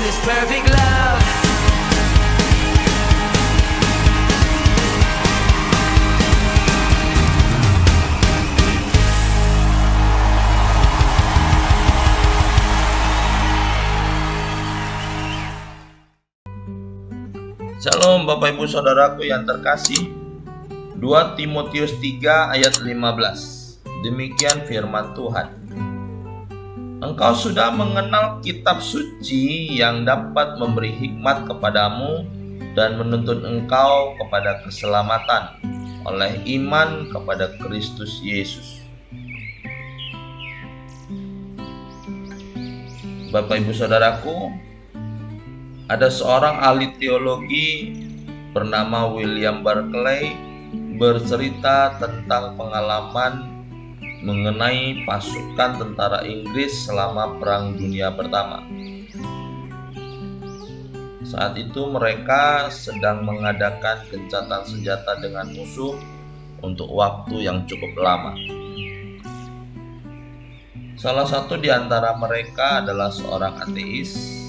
this perfect love. Shalom Bapak Ibu Saudaraku yang terkasih. 2 Timotius 3 ayat 15. Demikian firman Tuhan. Engkau sudah mengenal kitab suci yang dapat memberi hikmat kepadamu dan menuntun engkau kepada keselamatan oleh iman kepada Kristus Yesus. Bapak Ibu Saudaraku, ada seorang ahli teologi bernama William Barclay bercerita tentang pengalaman mengenai pasukan tentara Inggris selama Perang Dunia Pertama. Saat itu mereka sedang mengadakan gencatan senjata dengan musuh untuk waktu yang cukup lama. Salah satu di antara mereka adalah seorang ateis.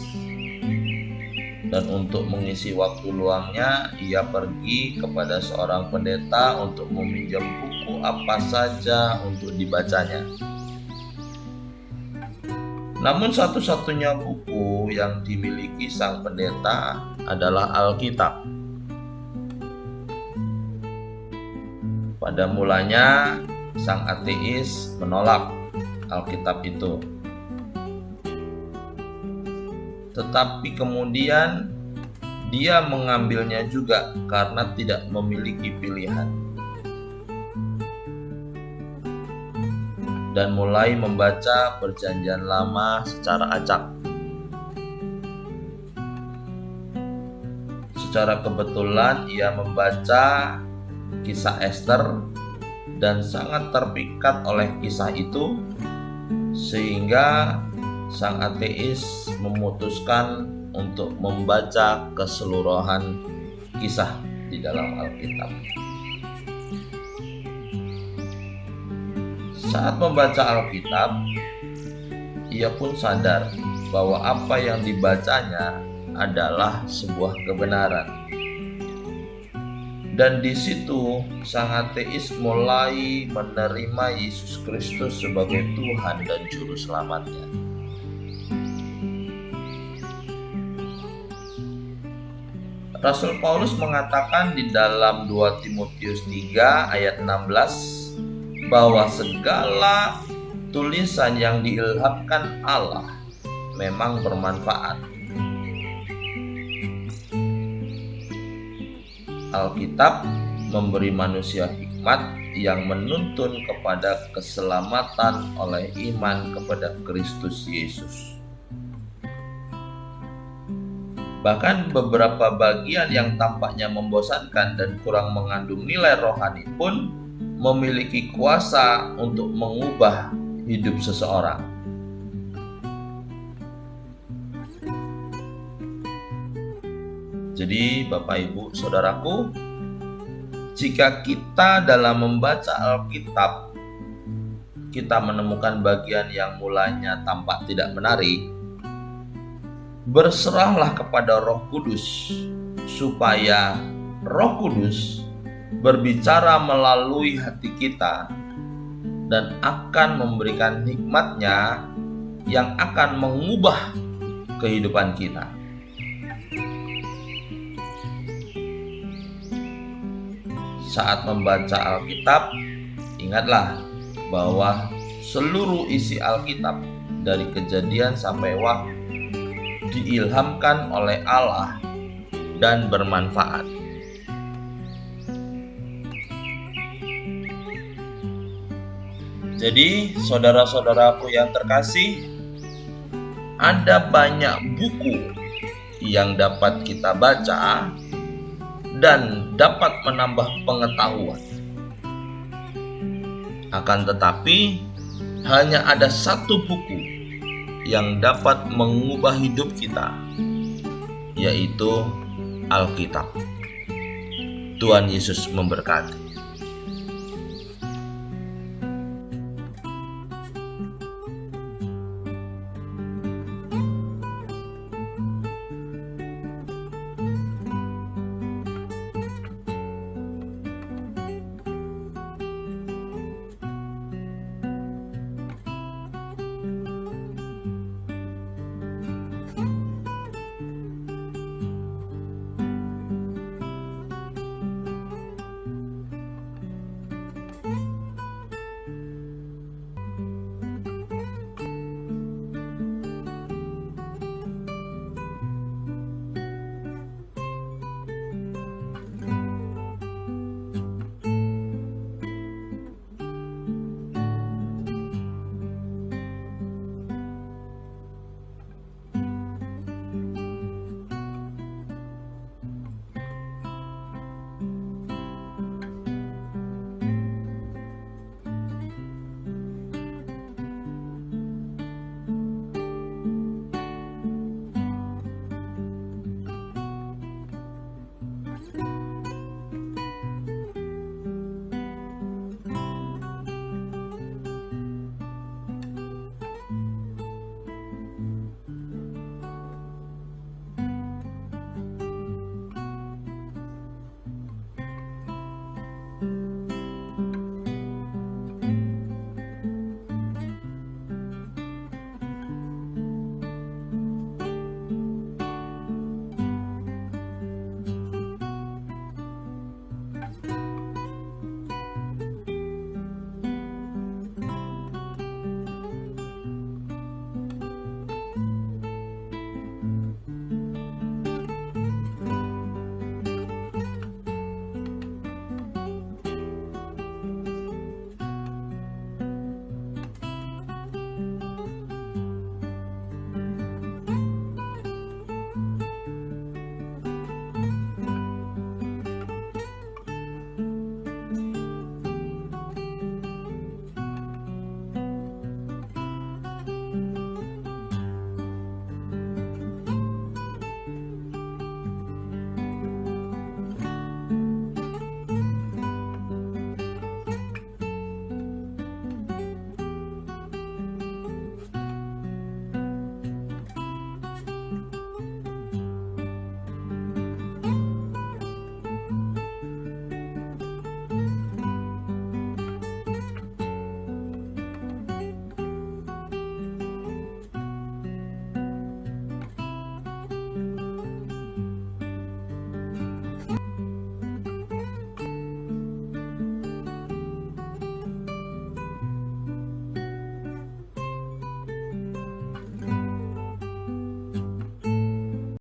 Dan untuk mengisi waktu luangnya, ia pergi kepada seorang pendeta untuk meminjam buku apa saja untuk dibacanya. Namun satu-satunya buku yang dimiliki sang pendeta adalah Alkitab. Pada mulanya, sang ateis menolak Alkitab itu. Tetapi kemudian dia mengambilnya juga karena tidak memiliki pilihan. Dan mulai membaca Perjanjian Lama secara acak. Secara kebetulan ia membaca kisah Ester dan sangat terpikat oleh kisah itu, sehingga sang ateis memutuskan untuk membaca keseluruhan kisah di dalam Alkitab. Saat membaca Alkitab, ia pun sadar bahwa apa yang dibacanya adalah sebuah kebenaran. Dan di situ sang ateis mulai menerima Yesus Kristus sebagai Tuhan dan Juru Selamatnya. Rasul Paulus mengatakan di dalam 2 Timotius 3 ayat 16 bahwa segala tulisan yang diilhamkan Allah memang bermanfaat. Alkitab memberi manusia hikmat yang menuntun kepada keselamatan oleh iman kepada Kristus Yesus. Bahkan beberapa bagian yang tampaknya membosankan dan kurang mengandung nilai rohani pun memiliki kuasa untuk mengubah hidup seseorang. Jadi Bapak Ibu Saudaraku, jika kita dalam membaca Alkitab kita menemukan bagian yang mulanya tampak tidak menarik, berserahlah kepada Roh Kudus supaya Roh Kudus berbicara melalui hati kita dan akan memberikan hikmat-Nya yang akan mengubah kehidupan kita. Saat membaca Alkitab, ingatlah bahwa seluruh isi Alkitab dari Kejadian sampai Wahyu diilhamkan oleh Allah dan bermanfaat. Jadi, saudara-saudaraku yang terkasih, ada banyak buku yang dapat kita baca dan dapat menambah pengetahuan. Akan tetapi, hanya ada satu buku yang dapat mengubah hidup kita, yaitu Alkitab. Tuhan Yesus memberkati.